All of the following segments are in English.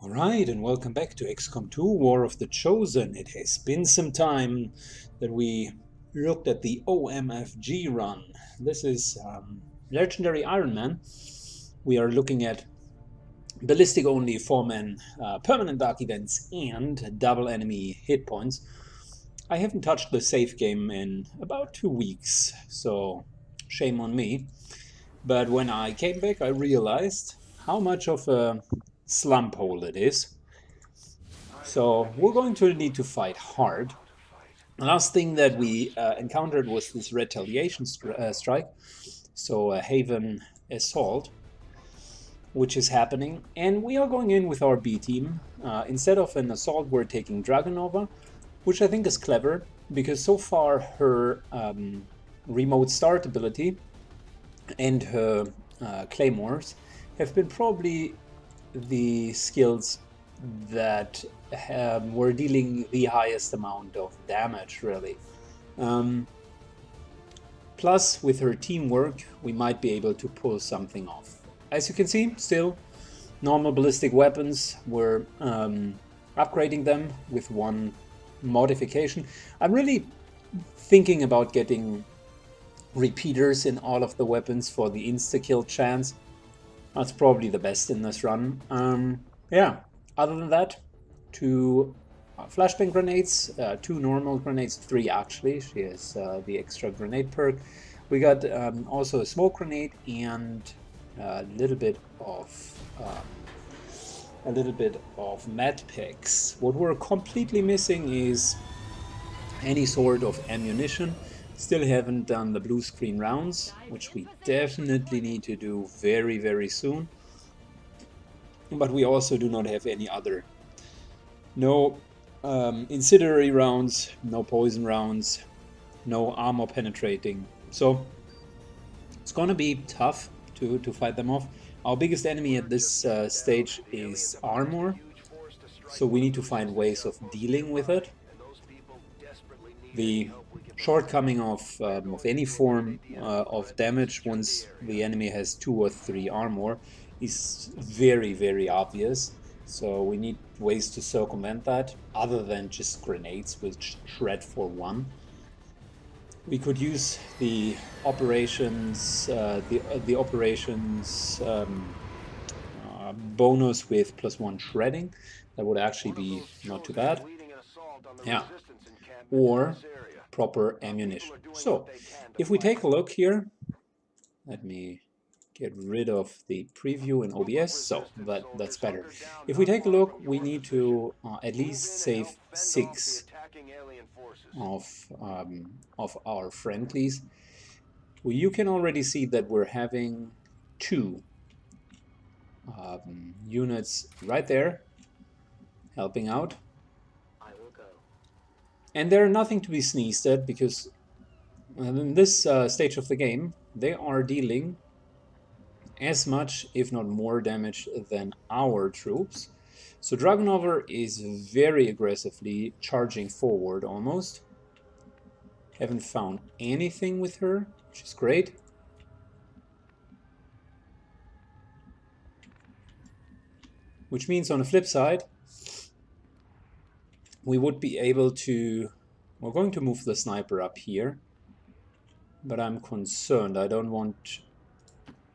Alright, and welcome back to XCOM 2 War of the Chosen. It has been some time that we looked at the OMFG Run. This is Legendary Ironman. We are looking at ballistic only 4-man permanent dark events and double enemy hit points. I haven't touched the save game in about 2 weeks, so shame on me. But when I came back, I realized how much of a slump hole it is. So we're going to need to fight hard. The last thing that we encountered was this retaliation strike, so a Haven assault, which is happening. And we are going in with our B team. Instead of an assault, we're taking Dragonova, which I think is clever, because so far her remote start ability and her claymores have been probably the skills that were dealing the highest amount of damage, really. Plus, with her teamwork, we might be able to pull something off. As you can see, still normal ballistic weapons. We're upgrading them with one modification. I'm really thinking about getting repeaters in all of the weapons for the insta-kill chance. That's probably the best in this run. Yeah, other than that, 2 flashbang grenades, 2 normal grenades, 3 actually. She has the extra grenade perk. We got also a smoke grenade and a little bit of med packs. What we're completely missing is any sort of ammunition. Still haven't done the blue screen rounds, which we definitely need to do very, very soon. But we also do not have any other. No incendiary rounds, no poison rounds, no armor penetrating. So it's gonna be tough to fight them off. Our biggest enemy at this stage is armor, so we need to find ways of dealing with it. The shortcoming of any form of damage once the enemy has 2 or 3 armor is very, very obvious. So we need ways to circumvent that other than just grenades, which shred for 1. We could use the operations bonus with +1 shredding. That would actually be not too bad. Yeah. Or proper ammunition. So, if we take a look here, let me get rid of the preview in OBS, so that's better. If we take a look, we need to at least save 6 of our friendlies. Well, you can already see that we're having 2 units right there helping out. And they're nothing to be sneezed at, because in this stage of the game, they are dealing as much, if not more, damage than our troops. So Dragonova is very aggressively charging forward almost. Haven't found anything with her, which is great. Which means on the flip side, we would be able to... We're going to move the sniper up here, but I'm concerned. I don't want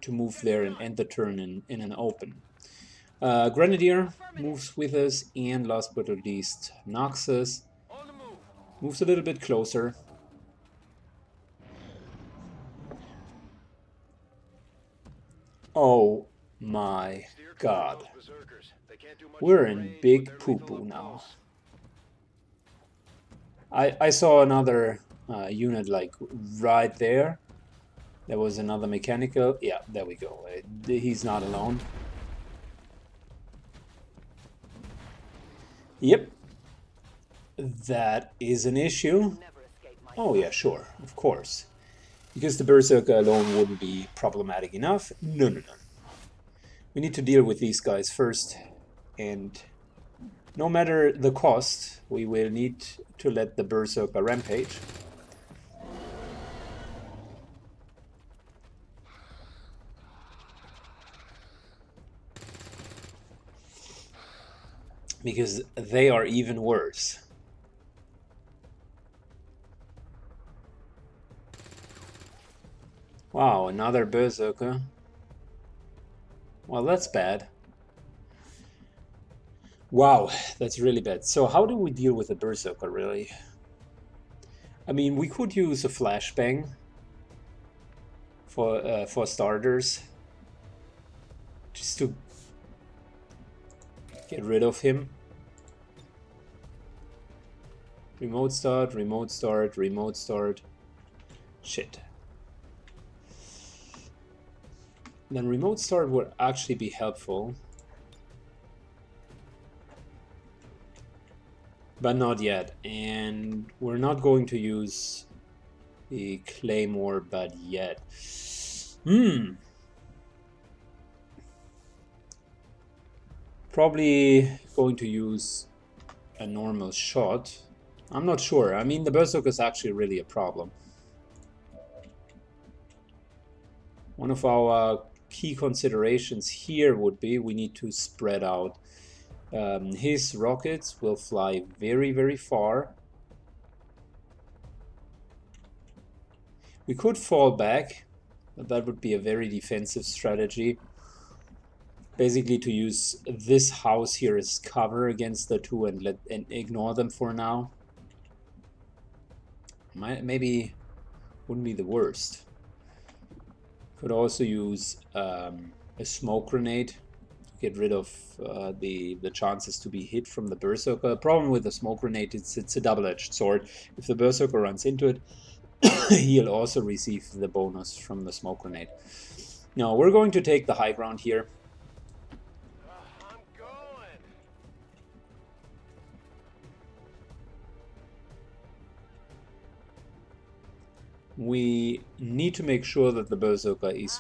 to move there and end the turn in an open. Grenadier moves with us, and last but not least, Noxus moves a little bit closer. Oh my god. We're in big poo-poo now. I saw another unit like right there. There was another mechanical. Yeah, there we go. He's not alone. Yep. That is an issue. Oh yeah, sure, of course. Because the Berserker alone wouldn't be problematic enough. No, no, no. We need to deal with these guys first. And no matter the cost, we will need to let the Berserker rampage. because they are even worse. Wow, another berserker. Well, that's bad. Wow, that's really bad. So how do we deal with a berserker, really? I mean, we could use a flashbang for starters, just to get rid of him. Remote start, remote start, remote start. Shit. Then remote start would actually be helpful. But not yet. And we're not going to use the claymore but yet. Probably going to use a normal shot. I'm not sure. I mean, the berserker is actually really a problem. One of our key considerations here would be we need to spread out. His rockets will fly very, very far. We could fall back, but that would be a very defensive strategy. Basically to use this house here as cover against the two and ignore them for now. Maybe wouldn't be the worst. Could also use a smoke grenade to get rid of the chances to be hit from the berserker. The problem with the smoke grenade is it's a double-edged sword. If the berserker runs into it, he'll also receive the bonus from the smoke grenade. Now we're going to take the high ground here. We need to make sure that the berserker is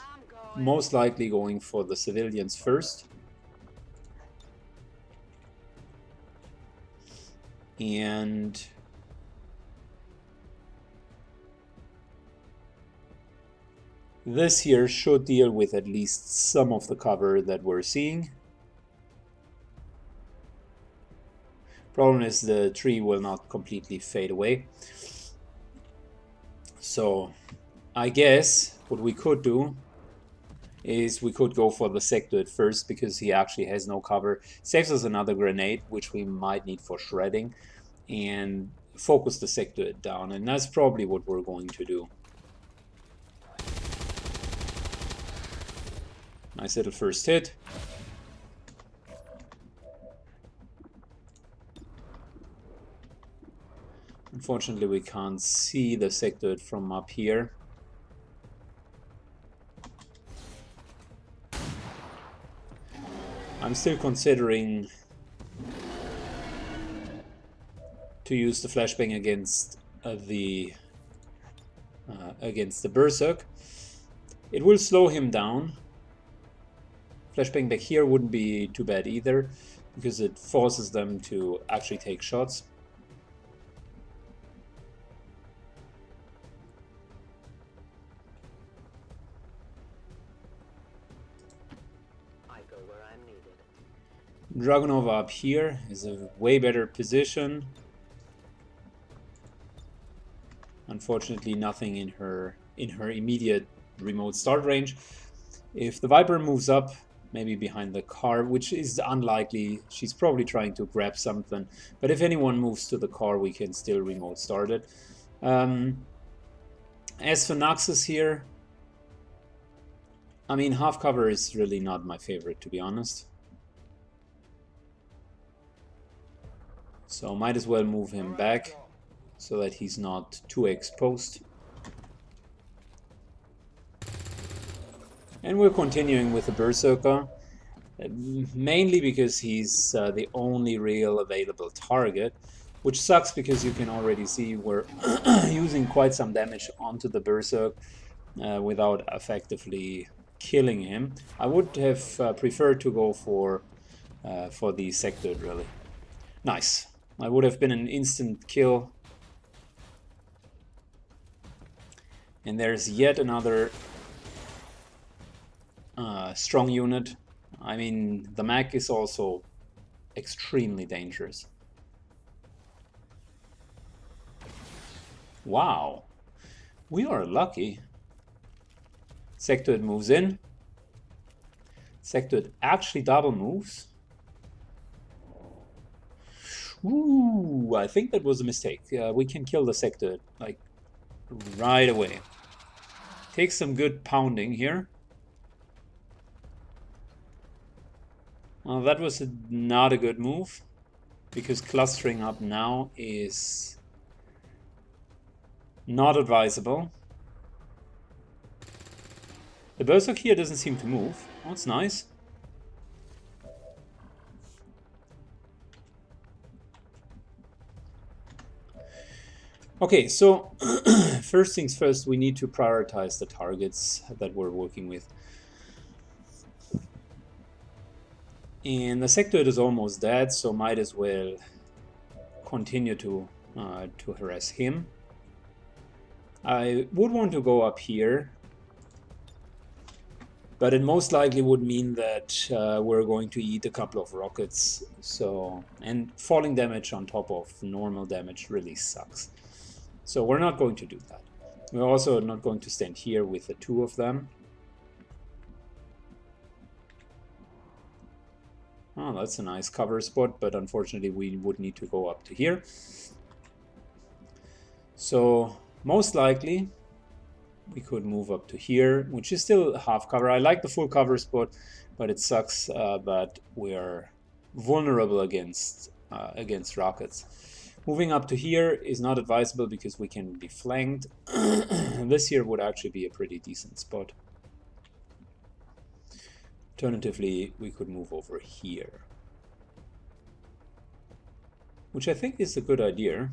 most likely going for the civilians first. And this here should deal with at least some of the cover that we're seeing. Problem is the tree will not completely fade away. So I guess what we could do is we could go for the sector at first because he actually has no cover. Saves us another grenade, which we might need for shredding, and focus the sector down. And that's probably what we're going to do. Nice little first hit. Unfortunately, we can't see the sector from up here. I'm still considering to use the flashbang against the berserk. It will slow him down. Flashbang back here wouldn't be too bad either, because it forces them to actually take shots. Dragunova up here is a way better position. Unfortunately, nothing in her immediate remote start range. If the Viper moves up, maybe behind the car, which is unlikely, she's probably trying to grab something. But if anyone moves to the car, we can still remote start it. As for Naxxus here, I mean, half cover is really not my favorite, to be honest. So might as well move him back so that he's not too exposed. And we're continuing with the Berserker, mainly because he's the only real available target, which sucks because you can already see we're using quite some damage onto the Berserk without effectively killing him. I would have preferred to go for the sector, really. Nice. That would have been an instant kill. And there's yet another strong unit. I mean, the mech is also extremely dangerous. Wow, we are lucky. Sectoid moves in. Sectoid actually double moves. Ooh, I think that was a mistake. We can kill the Sectoid, like, right away. Take some good pounding here. Well, that was not a good move, because clustering up now is not advisable. The Berserk here doesn't seem to move. Oh, it's nice. Okay, so first things first, we need to prioritize the targets that we're working with. And the Sectoid is almost dead, so might as well continue to harass him. I would want to go up here, but it most likely would mean that we're going to eat a couple of rockets. So, and falling damage on top of normal damage really sucks. So we're not going to do that. We're also not going to stand here with the two of them. Oh, that's a nice cover spot, but unfortunately we would need to go up to here. So most likely we could move up to here, which is still half cover. I like the full cover spot, but it sucks that we're vulnerable against rockets. Moving up to here is not advisable because we can be flanked. This here would actually be a pretty decent spot. Alternatively, we could move over here, which I think is a good idea.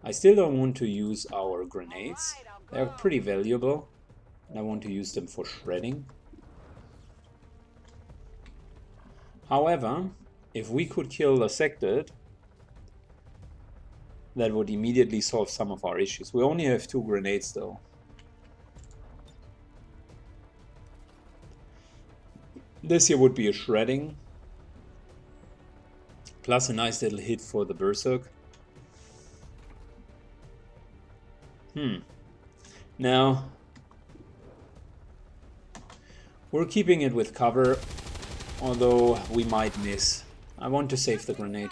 I still don't want to use our grenades. They're pretty valuable, and I want to use them for shredding. However, if we could kill the Sectoid, that would immediately solve some of our issues. We only have 2 grenades though. This here would be a shredding, plus a nice little hit for the Berserk. Now, we're keeping it with cover, although we might miss. I want to save the grenade.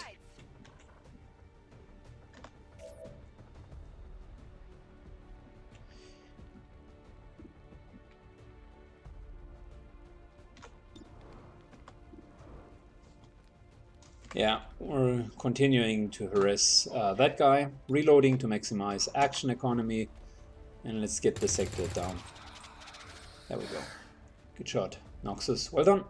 Yeah, we're continuing to harass that guy, reloading to maximize action economy, and let's get the Sectoid down. There we go. Good shot, Noxus. Well done.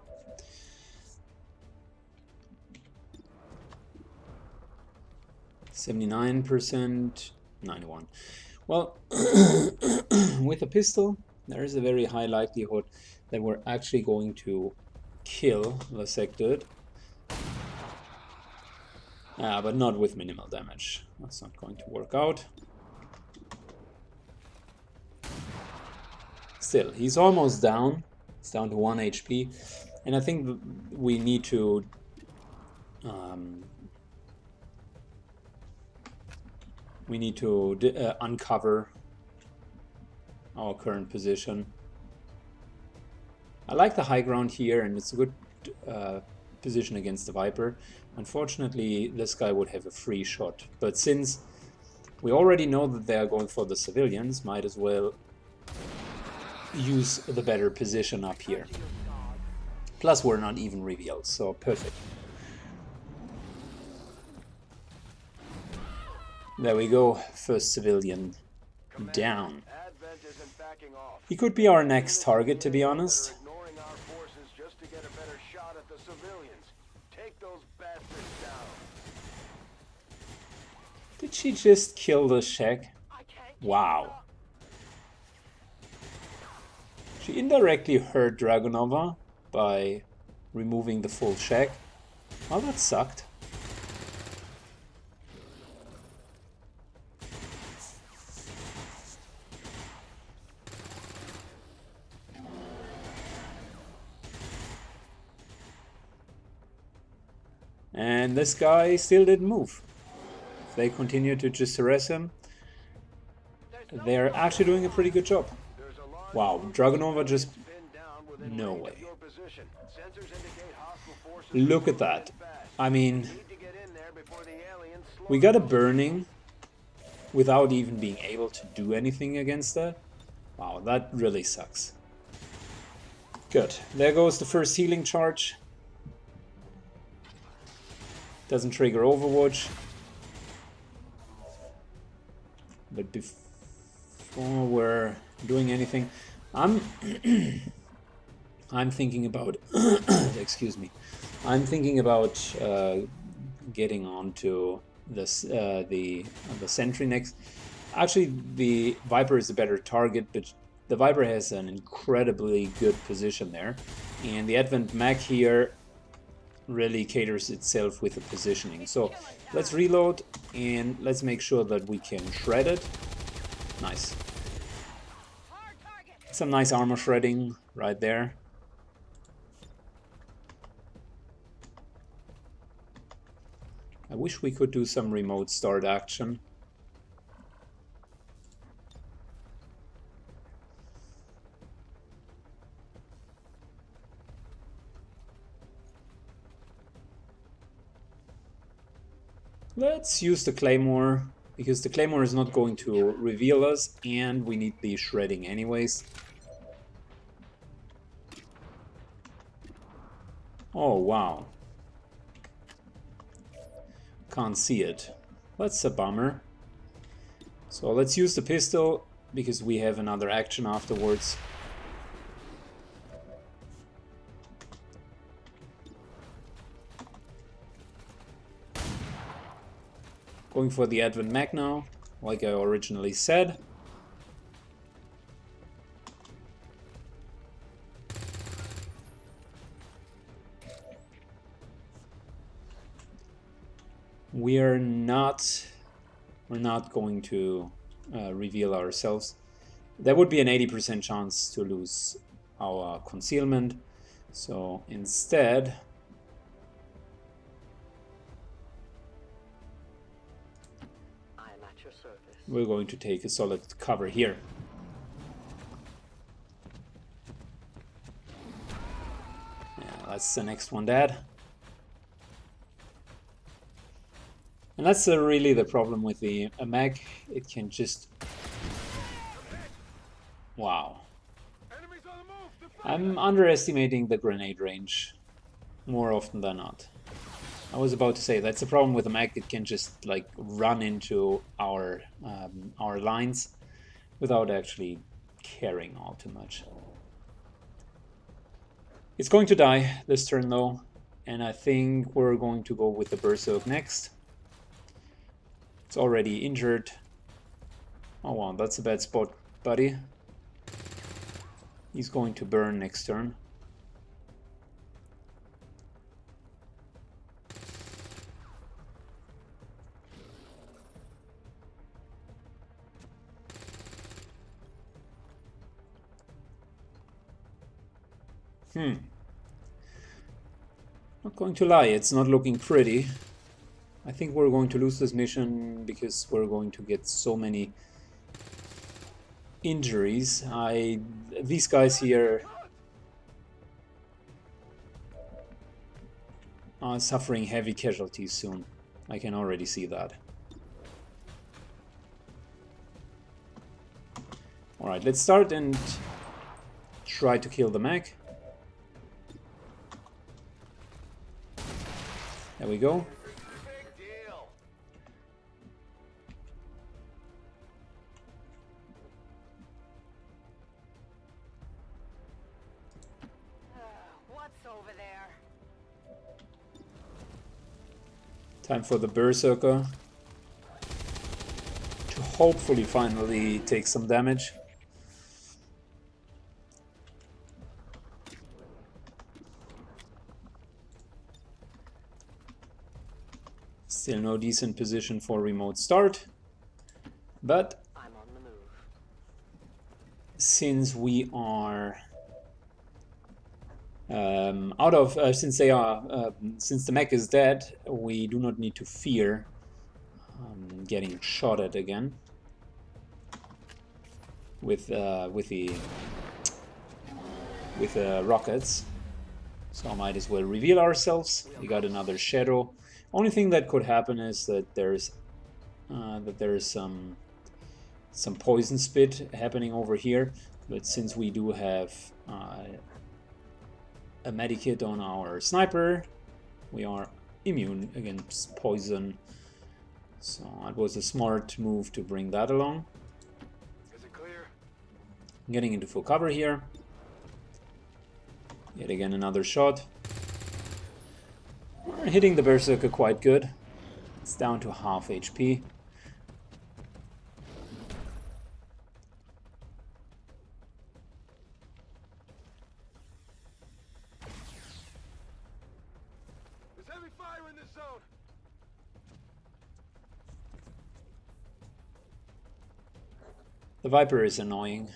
%, 91. Well, with a pistol, there is a very high likelihood that we're actually going to kill the Sectoid. But not with minimal damage. That's not going to work out. Still, he's almost down. It's down to 1 HP. And I think we need to uncover our current position. I like the high ground here, and it's a good position against the Viper. Unfortunately, this guy would have a free shot, but since we already know that they are going for the civilians, might as well use the better position up here. Plus, we're not even revealed, so perfect. There we go, first civilian down. He could be our next target, to be honest. Did she just kill the shack? Wow. She indirectly hurt Dragonova by removing the full shack. Well, that sucked. And this guy still didn't move. If they continue to just harass him, they're actually doing a pretty good job. Wow, Dragonova just... no way. Look at that. I mean, we got a burning without even being able to do anything against that. Wow, that really sucks. Good. There goes the first healing charge. Doesn't trigger Overwatch. But before we're doing anything, I'm thinking about excuse me. I'm thinking about getting onto this the sentry next. Actually, the Viper is a better target, but the Viper has an incredibly good position there, and the Advent Mag here really caters itself with the positioning. So let's reload and let's make sure that we can shred it. Nice. Some nice armor shredding right there. I wish we could do some remote start action. Let's use the Claymore, because the Claymore is not going to reveal us, and we need the shredding anyways. Oh, wow. Can't see it. That's a bummer. So let's use the pistol, because we have another action afterwards. Going for the Advent Mag now, like I originally said. We're not going to reveal ourselves. There would be an 80% chance to lose our concealment. So instead, we're going to take a solid cover here. Yeah, that's the next one dead. And that's really the problem with the mag. It can just... wow. I'm underestimating the grenade range more often than not. I was about to say, that's the problem with the mag. It can just like run into our lines without actually caring all too much. It's going to die this turn though, and I think we're going to go with the Berserk next. It's already injured. Oh wow, that's a bad spot, buddy. He's going to burn next turn. Not going to lie, it's not looking pretty. I think we're going to lose this mission because we're going to get so many injuries. These guys here are suffering heavy casualties soon. I can already see that. Alright, let's start and try to kill the mag. There we go. Time for the Berserker to hopefully finally take some damage. Still no decent position for remote start, but I'm on the move. Since we are Since the mech is dead, we do not need to fear getting shot at again with the rockets. So I might as well reveal ourselves. We got another shadow. Only thing that could happen is that there's some poison spit happening over here. But since we do have a medikit on our sniper, we are immune against poison. So it was a smart move to bring that along. Is it clear? Getting into full cover here. Yet again another shot. We're hitting the Berserker quite good. It's down to half HP. There's heavy fire in this zone. The Viper is annoying,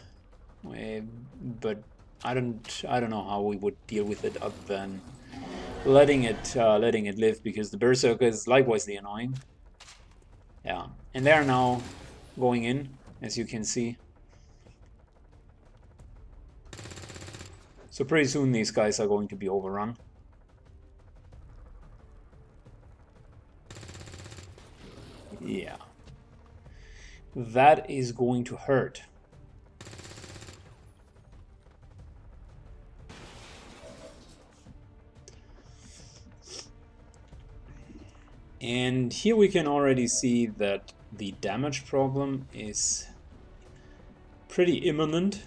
but I don't know how we would deal with it other than letting it live, because the Berserker is likewise annoying. Yeah, and they are now going in, as you can see. So pretty soon these guys are going to be overrun. Yeah, that is going to hurt. And here we can already see that the damage problem is pretty imminent.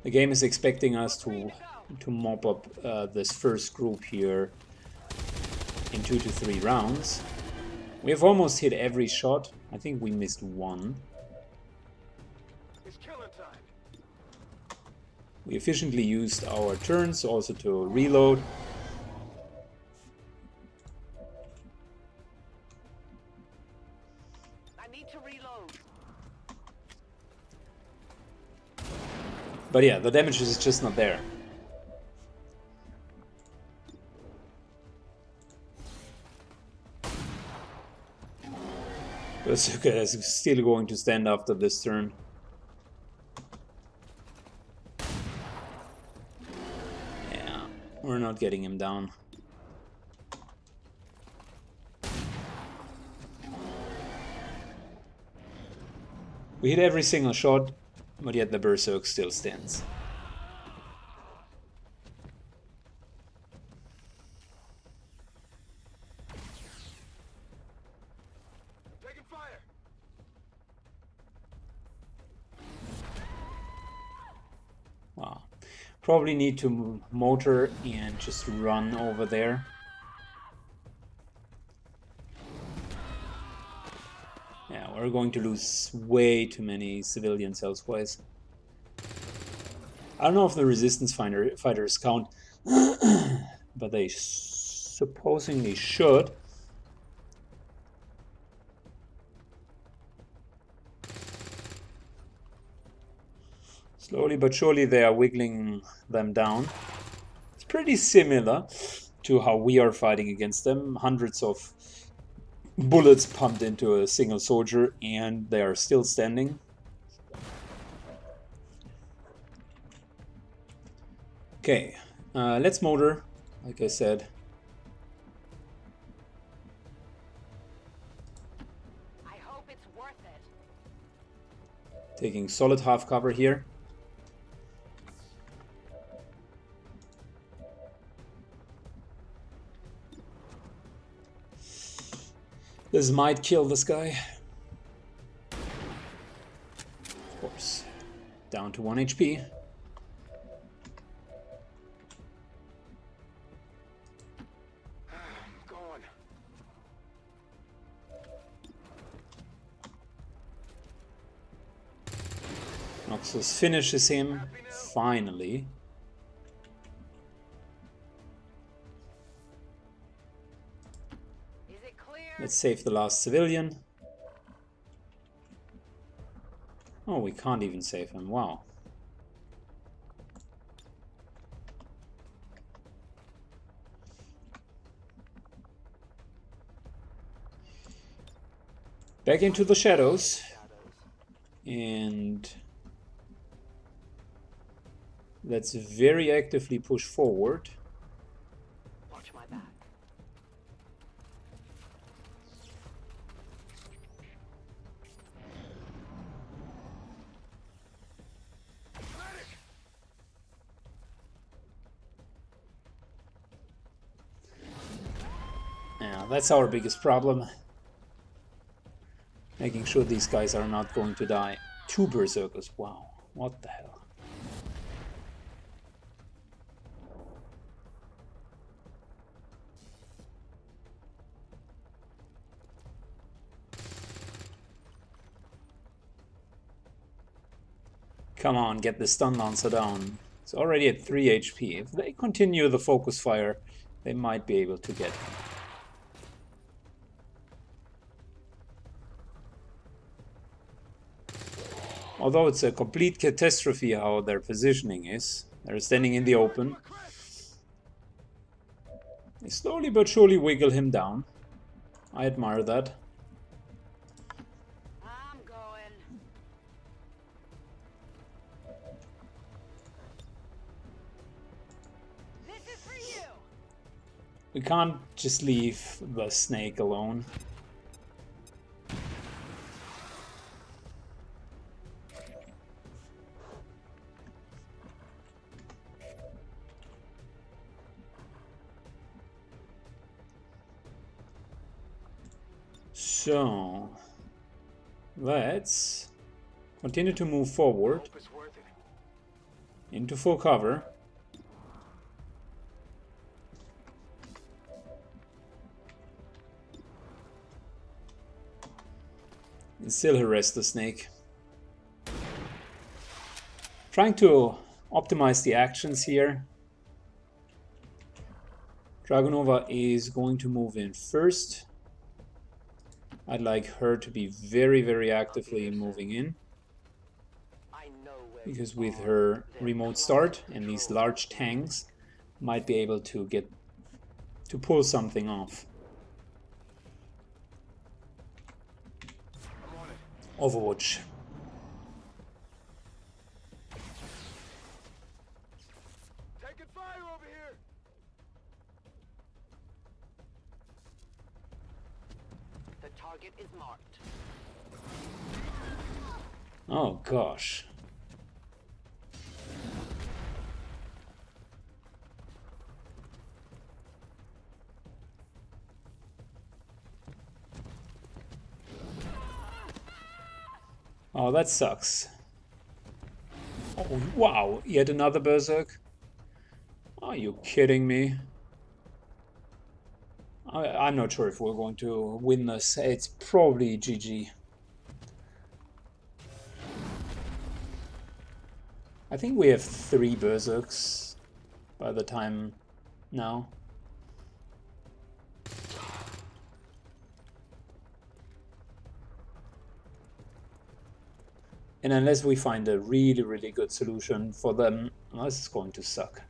The game is expecting us to mop up this first group here in 2 to 3 rounds. We have almost hit every shot. I think we missed one. It's killing time. We efficiently used our turns also to reload. But yeah, the damage is just not there. Berserker is still going to stand after this turn. Yeah, we're not getting him down. We hit every single shot, but yet the Berserk still stands. Taking fire. Wow. Probably need to motor and just run over there. Yeah, we're going to lose way too many civilians elsewise. I don't know if the resistance fighters count, but they supposedly should. Slowly but surely they are wiggling them down. It's pretty similar to how we are fighting against them. Hundreds of bullets pumped into a single soldier and they are still standing. Okay, let's motor, like I said. I hope it's worth it. Taking solid half cover here. This might kill this guy. Of course. Down to 1 HP. Going. Noxus finishes him. Finally. Let's save the last civilian. Oh, we can't even save him. Wow. Back into the shadows. And let's very actively push forward. Watch my back. Yeah, that's our biggest problem. Making sure these guys are not going to die. 2 berserkers, wow, what the hell. Come on, get the stun lancer down. It's already at 3 HP. If they continue the focus fire, they might be able to get him. Although it's a complete catastrophe how their positioning is. They're standing in the open. They slowly but surely wiggle him down. I admire that. I'm going. This is for you. We can't just leave the snake alone. So, let's continue to move forward Hope it's worth it. into full cover. And still harass the snake. Trying to optimize the actions here. Dragonova is going to move in first. I'd like her to be very, very actively moving in. I know where Because you with are. her They're remote close start to and these control. large tanks might be able to get to pull something off. I'm on it. Overwatch. Taking fire over here. The target is marked. Oh gosh. Oh, that sucks. Oh, wow, yet another berserk. Are you kidding me? I'm not sure if we're going to win this. It's probably GG. I think we have 3 berserks by the time now. And unless we find a really, really good solution for them, this is going to suck.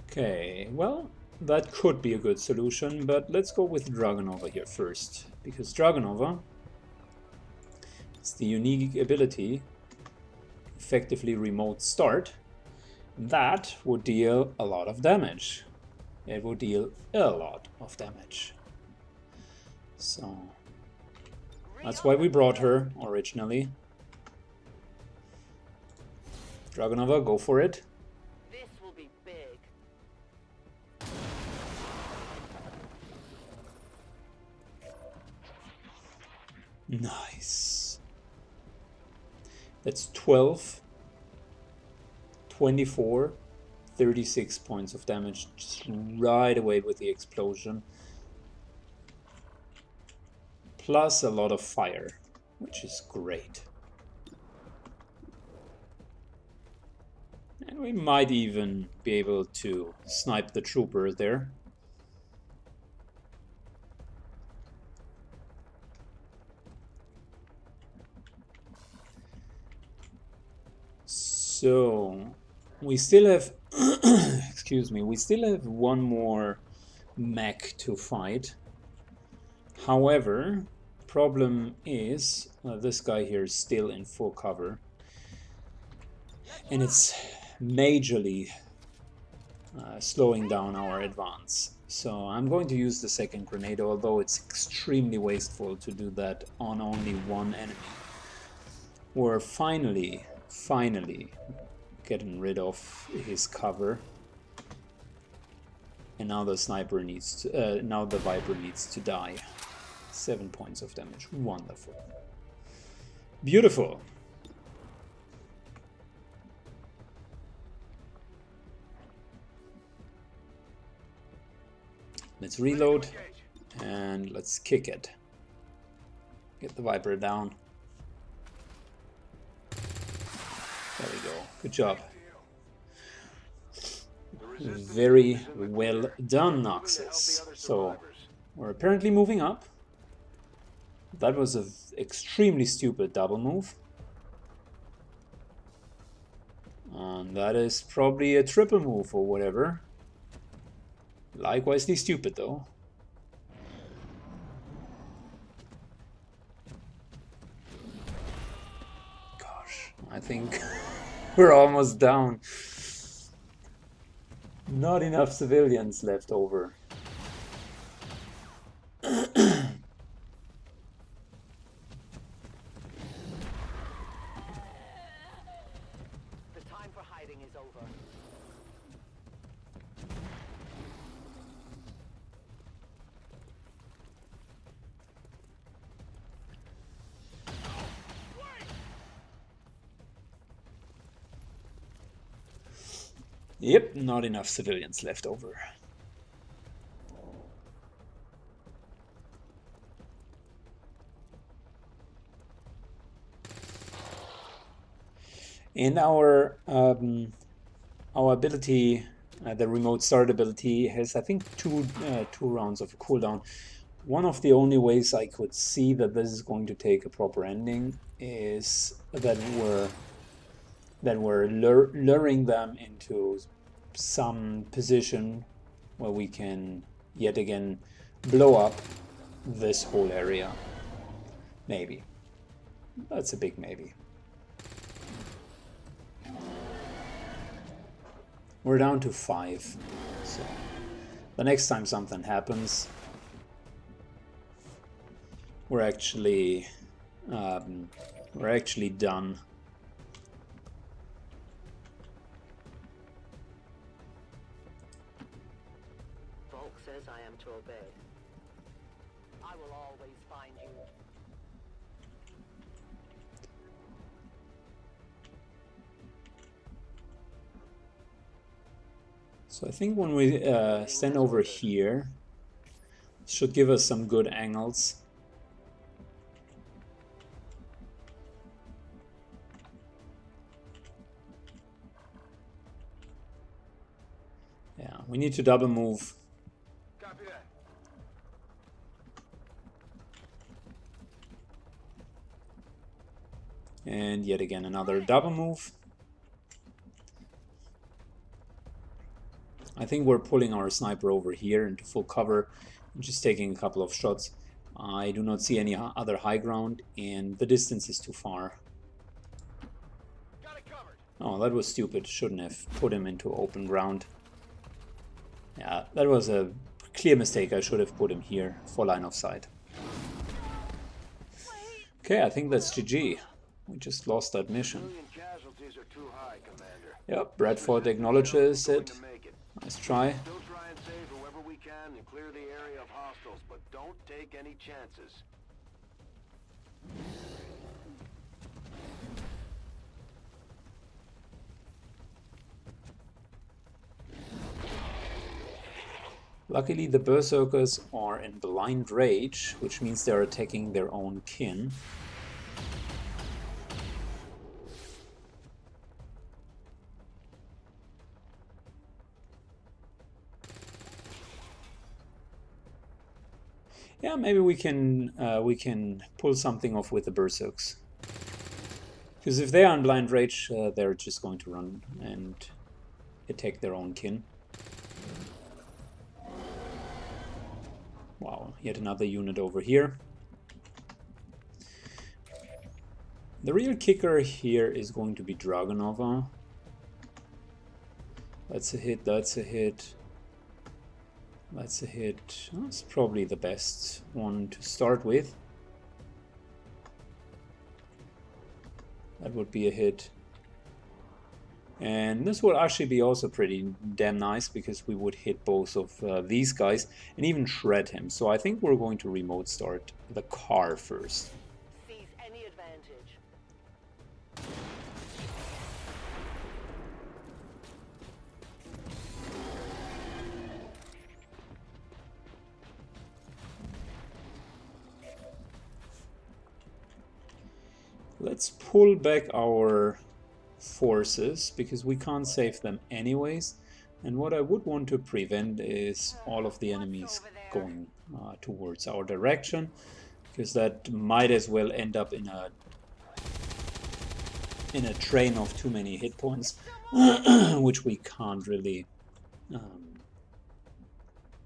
Okay, well, that could be a good solution, but let's go with Dragonova here first. Because Dragonova is the unique ability, effectively remote start, that would deal a lot of damage. It will deal a lot of damage. So that's why we brought her originally. Dragonova, go for it. This will be big. Nice. That's 12, 24, 36 points of damage just right away with the explosion. Plus a lot of fire, which is great. And we might even be able to snipe the trooper there. So we still have excuse me, we still have one more mech to fight. However, problem is this guy here is still in full cover, and it's majorly slowing down our advance. So I'm going to use the second grenade, although it's extremely wasteful to do that on only one enemy. We're finally getting rid of his cover, and now the sniper needs to, now the Viper needs to die. 7 points of damage. Wonderful. Beautiful. Let's reload and let's kick it. Get the Viper down. There we go. Good job. Very well done, Noxus. So we're apparently moving up. That was an extremely stupid double move. And that is probably a triple move or whatever. Likewise stupid though. Gosh, I think we're almost down. Not enough civilians left over. Yep, not enough civilians left over. And our ability, the remote start ability, has I think two rounds of cooldown. One of the only ways I could see that this is going to take a proper ending is that we're luring them into some position where we can yet again blow up this whole area. Maybe. That's a big maybe. We're down to 5. So the next time something happens, we're actually done. I am to obey. I will always find you. So I think when we stand over here, it should give us some good angles. Yeah, we need to double move. And yet again another double move. I think we're pulling our sniper over here into full cover and just taking a couple of shots. I do not see any other high ground and the distance is too far. Oh, that was stupid. Shouldn't have put him into open ground. Yeah, that was a clear mistake. I should have put him here for line of sight. Okay, I think that's GG. We just lost that mission. Yep, Bradford acknowledges it. Nice try. Still try and save whoever we can and clear the area of hostiles, but don't take any chances. Luckily the Berserkers are in blind rage, which means they're attacking their own kin. Yeah, maybe we can pull something off with the Berserks. Because if they are in blind rage, they're just going to run and attack their own kin. Wow, yet another unit over here. The real kicker here is going to be Dragonova. That's a hit, that's a hit. That's a hit. That's probably the best one to start with. That would be a hit. And this would actually be also pretty damn nice, because we would hit both of these guys and even shred him. So I think we're going to remote start the car first. Seize any advantage. Let's pull back our forces, because we can't save them anyways. And what I would want to prevent is all of the enemies going towards our direction, because that might as well end up in a train of too many hit points, which we can't really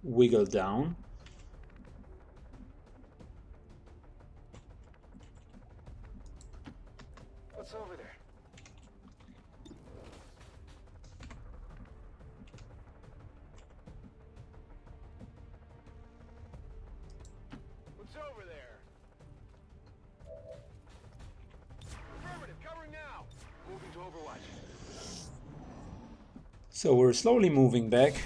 wiggle down. What's over there? What's over there? Affirmative, covering now. Moving to Overwatch. So we're slowly moving back.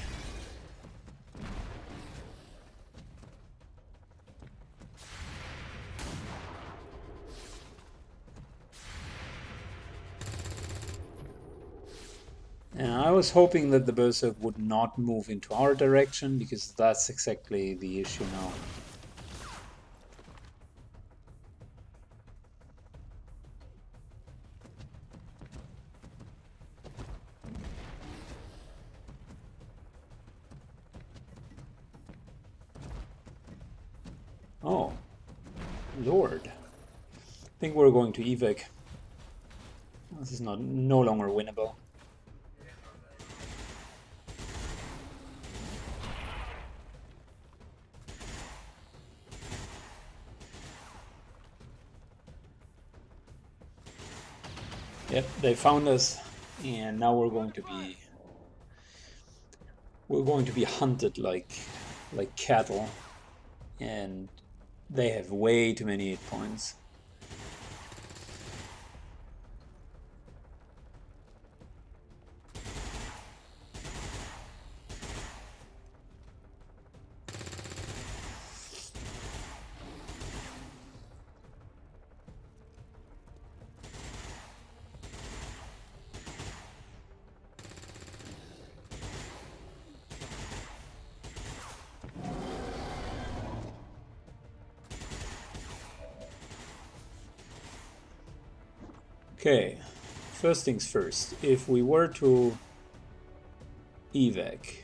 And I was hoping that the Berserk would not move into our direction, because that's exactly the issue now. Oh, Lord. I think we're going to evac. This is no longer winnable. Yep, they found us, and now we're going to be hunted like cattle, and they have way too many hit points. Okay, first things first, if we were to evac,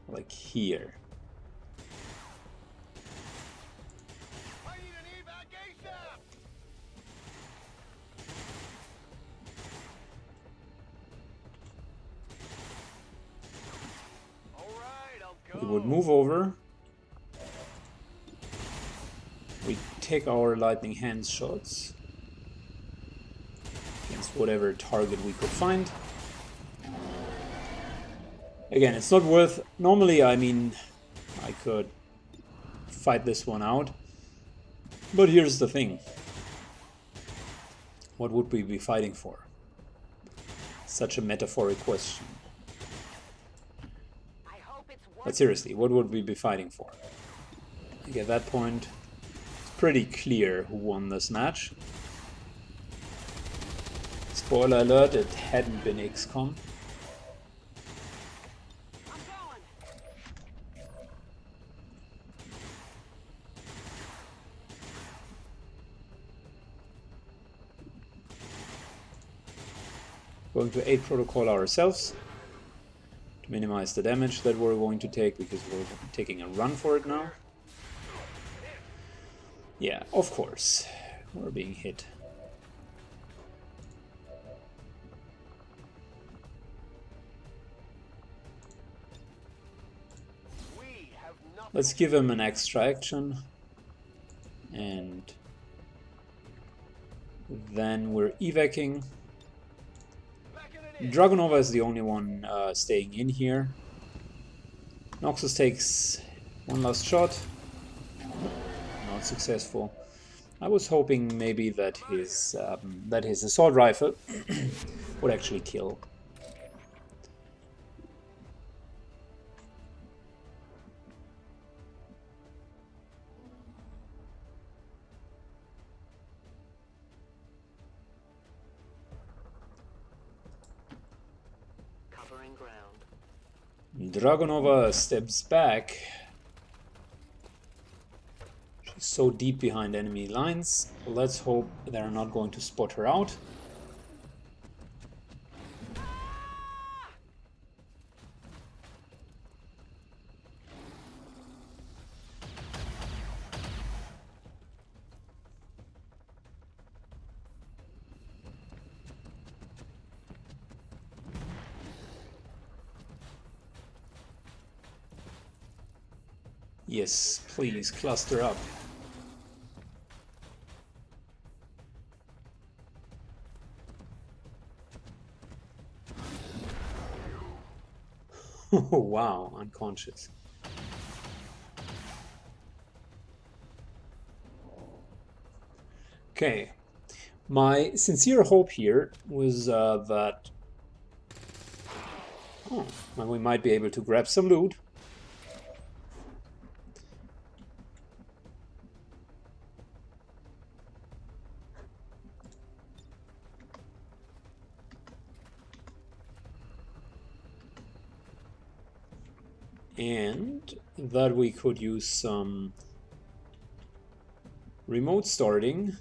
like here, I need an evac ASAP! All right, I'll go. we would move over, we take our lightning hands shots against whatever target we could find. Again, it's not worth... Normally, I mean, I could fight this one out. But here's the thing. What would we be fighting for? Such a metaphoric question. I hope it's But seriously, what would we be fighting for? I think at that point, it's pretty clear who won this match. Spoiler alert, it hadn't been XCOM. I'm going. Going to aid protocol ourselves to minimize the damage that we're going to take, because we're taking a run for it now. Yeah, of course, we're being hit. Let's give him an extra action, and then we're evacing. Dragonova is the only one staying in here. Noxus takes one last shot. Not successful. I was hoping maybe that his assault rifle would actually kill. Covering ground. Dragonova steps back. She's so deep behind enemy lines. Let's hope they're not going to spot her out. Yes, please cluster up. Oh, wow, unconscious. Okay, my sincere hope here was that well, we might be able to grab some loot. And that we could use some remote starting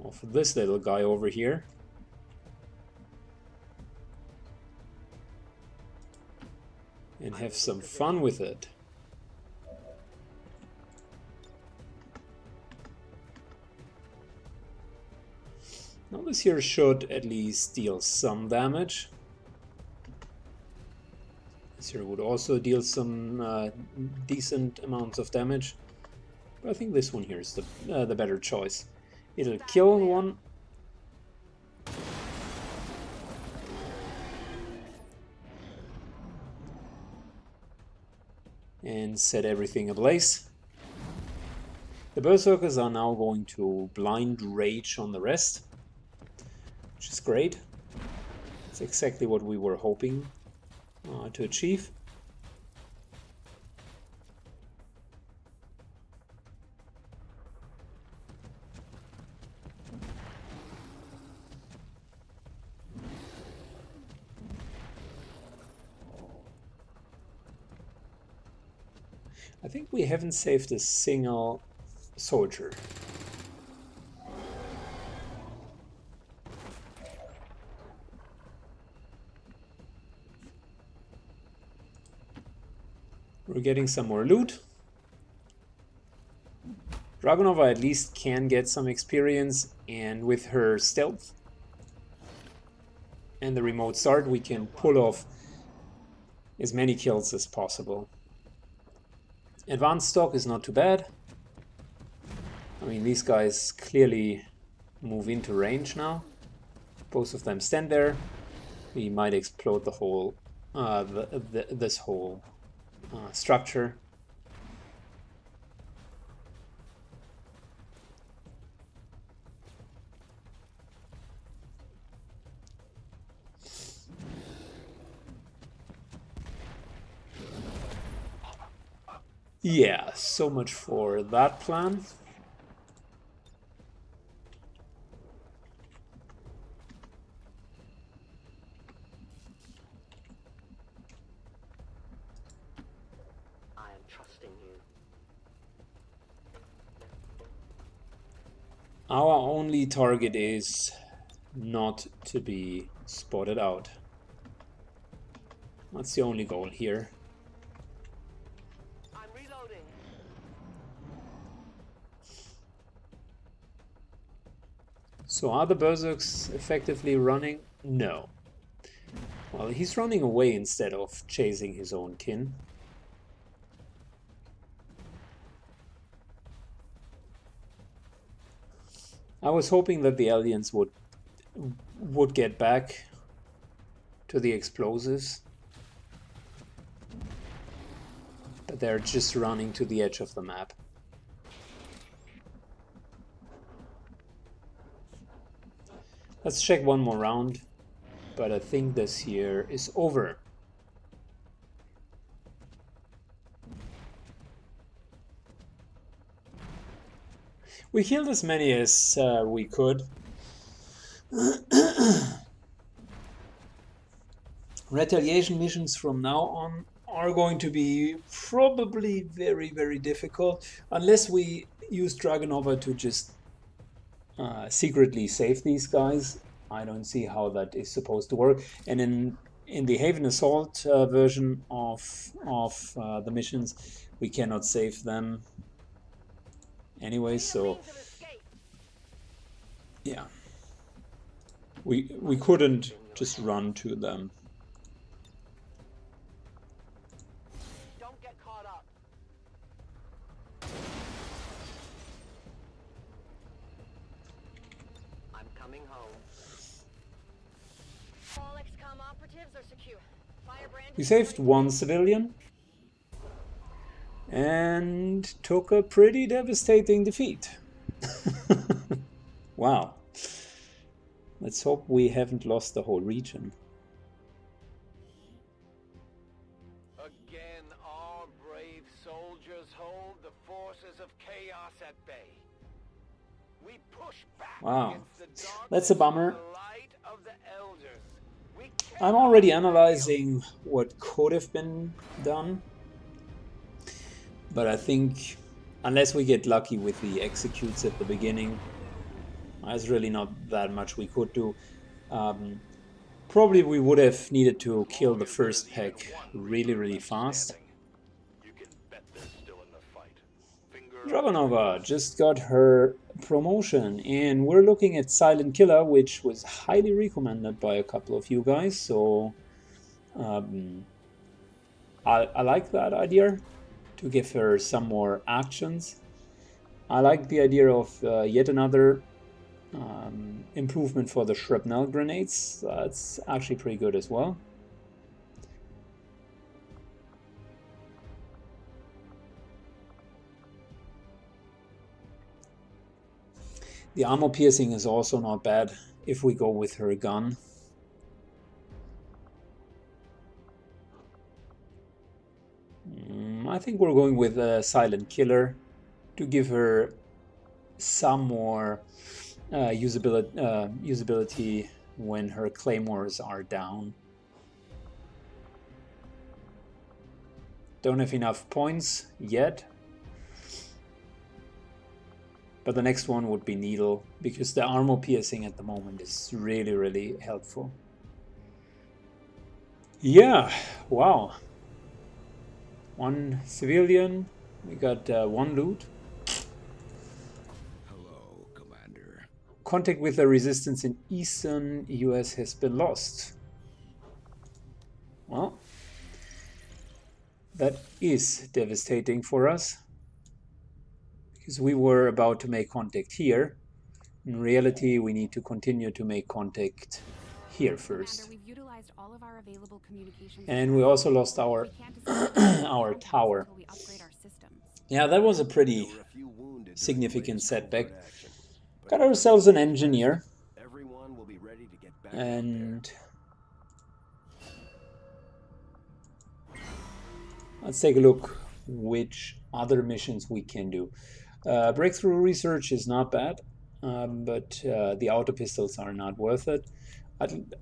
of this little guy over here. And have some fun with it. Now this here should at least deal some damage. This here would also deal some decent amounts of damage. But I think this one here is the better choice. It'll kill one. And set everything ablaze. The Berserkers are now going to blind rage on the rest, which is great. It's exactly what we were hoping to achieve. I think we haven't saved a single soldier. We're getting some more loot. Dragonova at least can get some experience, and with her stealth and the remote start we can pull off as many kills as possible. Advanced stock is not too bad. I mean, these guys clearly move into range now. Both of them stand there. We might explode the whole, this whole structure. Yeah, so much for that plan. I am trusting you. Our only target is not to be spotted out. That's the only goal here. I'm reloading. So are the Berserks effectively running? No. Well, he's running away instead of chasing his own kin. I was hoping that the aliens would get back to the explosives, but they're just running to the edge of the map. Let's check one more round, but I think this here is over. We killed as many as we could. Retaliation missions from now on are going to be probably very, very difficult, unless we use Dragonova to just secretly save these guys. I don't see how that is supposed to work. And in the Haven Assault version of the missions, we cannot save them anyway, so yeah, we couldn't just run to them. Don't get caught up. I'm coming home. All XCOM operatives are secure. Firebrand. We saved one civilian and took a pretty devastating defeat. Wow. Let's hope we haven't lost the whole region. Again, our brave soldiers hold the forces of chaos at bay. We push back Wow. against the darkness. That's a bummer. and the light of the elders. We I'm already analyzing what could have been done, but I think unless we get lucky with the executes at the beginning, there's really not that much we could do. Probably we would have needed to kill the first pack really, really fast. You can bet they're still in the fight. Finger Dragonova just got her promotion, and we're looking at Silent Killer, which was highly recommended by a couple of you guys, so I like that idea, to give her some more actions. I like the idea of yet another improvement for the shrapnel grenades. That's actually pretty good as well. The armor piercing is also not bad if we go with her gun. I think we're going with a Silent Killer to give her some more usability when her claymores are down. Don't have enough points yet, but the next one would be Needle, because the armor piercing at the moment is really, really helpful. Yeah, wow. One civilian, we got one loot. Hello, Commander. Contact with the resistance in eastern US has been lost. Well, that is devastating for us, because we were about to make contact here. In reality, we need to continue to make contact here first. Commander, we've utilized all of our available communications. And we also lost our our tower. Until we upgrade our systems. Yeah, that was a pretty There were a few wounded during significant the setback. combat action, but Got ourselves an engineer, everyone will be ready to get back out there. and let's take a look which other missions we can do. Breakthrough research is not bad, but the auto pistols are not worth it.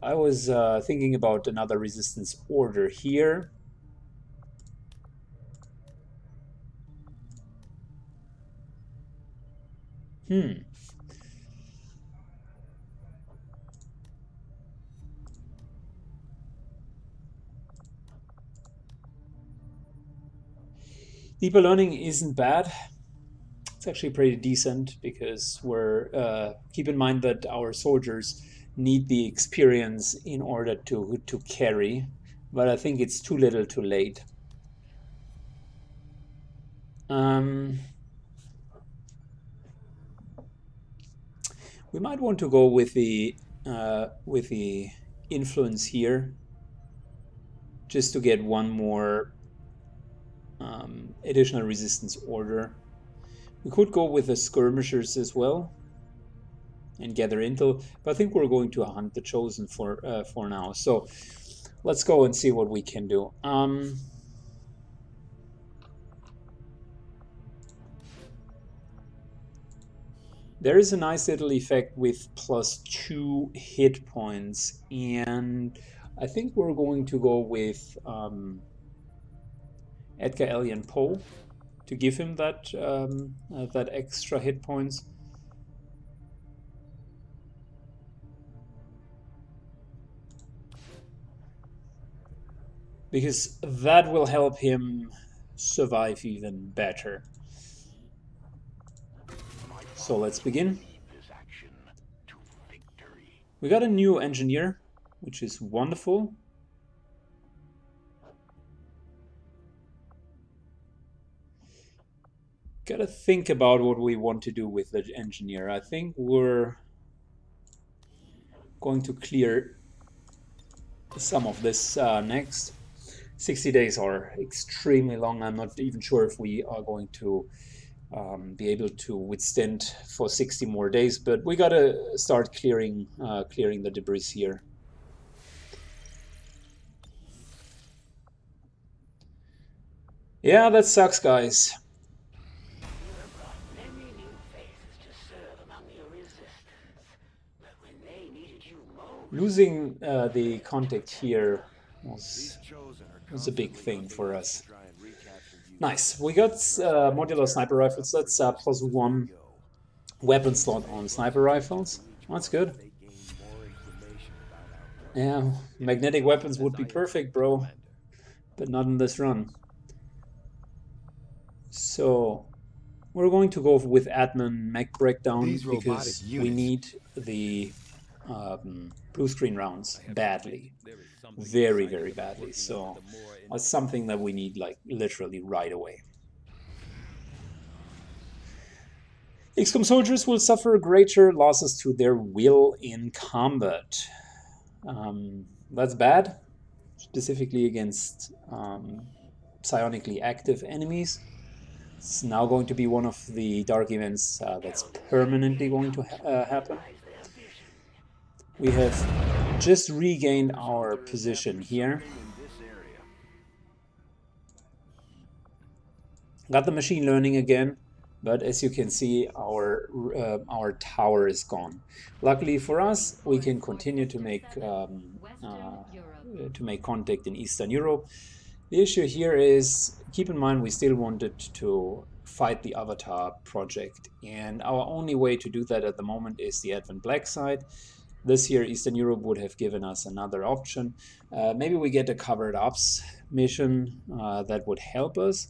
I was thinking about another resistance order here. Deeper learning isn't bad. It's actually pretty decent, because we're keep in mind that our soldiers need the experience in order to carry, but I think it's too little too late. We might want to go with the influence here, just to get one more additional resistance order. We could go with the skirmishers as well and gather intel, but I think we're going to hunt the Chosen for now. So let's go and see what we can do. There is a nice little effect with +2 hit points, and I think we're going to go with Edgar Allan Poe to give him that that extra hit points. Because that will help him survive even better. So let's begin. We got a new engineer, which is wonderful. Gotta think about what we want to do with the engineer. I think we're going to clear some of this next. 60 days are extremely long. I'm not even sure if we are going to be able to withstand for 60 more days, but we gotta start clearing the debris here. Yeah, that sucks, guys. Losing the contact here was a big thing for us. Nice. We got modular sniper rifles. That's +1 weapon slot on sniper rifles. That's good. Yeah, magnetic weapons would be perfect, bro. But not in this run. So we're going to go with admin mech breakdown because we need the blue screen rounds badly. Very, very badly. So it's something that we need like literally right away. XCOM soldiers will suffer greater losses to their will in combat. That's bad, specifically against psionically active enemies. It's now going to be one of the dark events that's permanently going to happen. We have just regained our position here. Got the machine learning again, but as you can see, our tower is gone. Luckily for us, we can continue to make contact in Eastern Europe. The issue here is, keep in mind, we still wanted to fight the Avatar project, and our only way to do that at the moment is the Advent Black side. This year, Eastern Europe would have given us another option. Maybe we get a covered ops mission that would help us.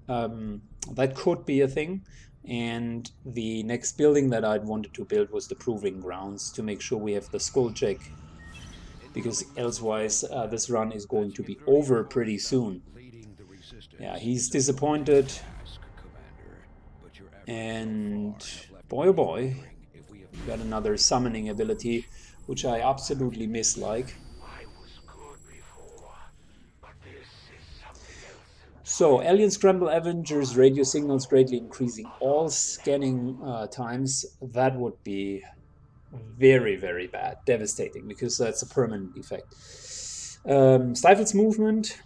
That could be a thing. And the next building that I'd wanted to build was the Proving Grounds to make sure we have the skull check. Because elsewise, this run is going to be over pretty soon. Yeah, he's disappointed. And boy oh boy, we got another summoning ability, which I absolutely mislike. So, Alien Scramble Avengers radio signals greatly increasing all scanning times. That would be very, very bad, devastating, because that's a permanent effect. Stifles movement,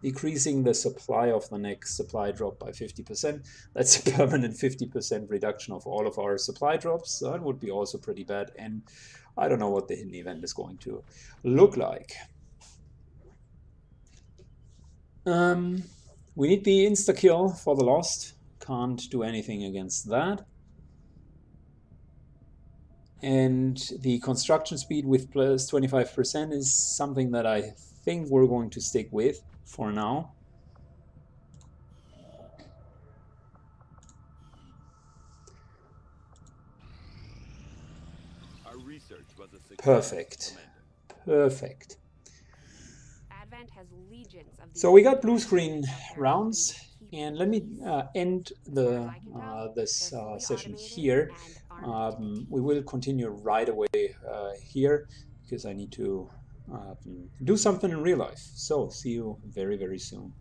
decreasing the supply of the next supply drop by 50%. That's a permanent 50% reduction of all of our supply drops. So that would be also pretty bad. And I don't know what the hidden event is going to look like. We need the insta-kill for the Lost. Can't do anything against that. And the construction speed with plus 25% is something that I think we're going to stick with for now. Our research was a success. Perfect. Perfect. Advent has legions of So we got blue screen rounds, and let me end the this session here. We will continue right away here because I need to do something in real life. So see you very, very soon.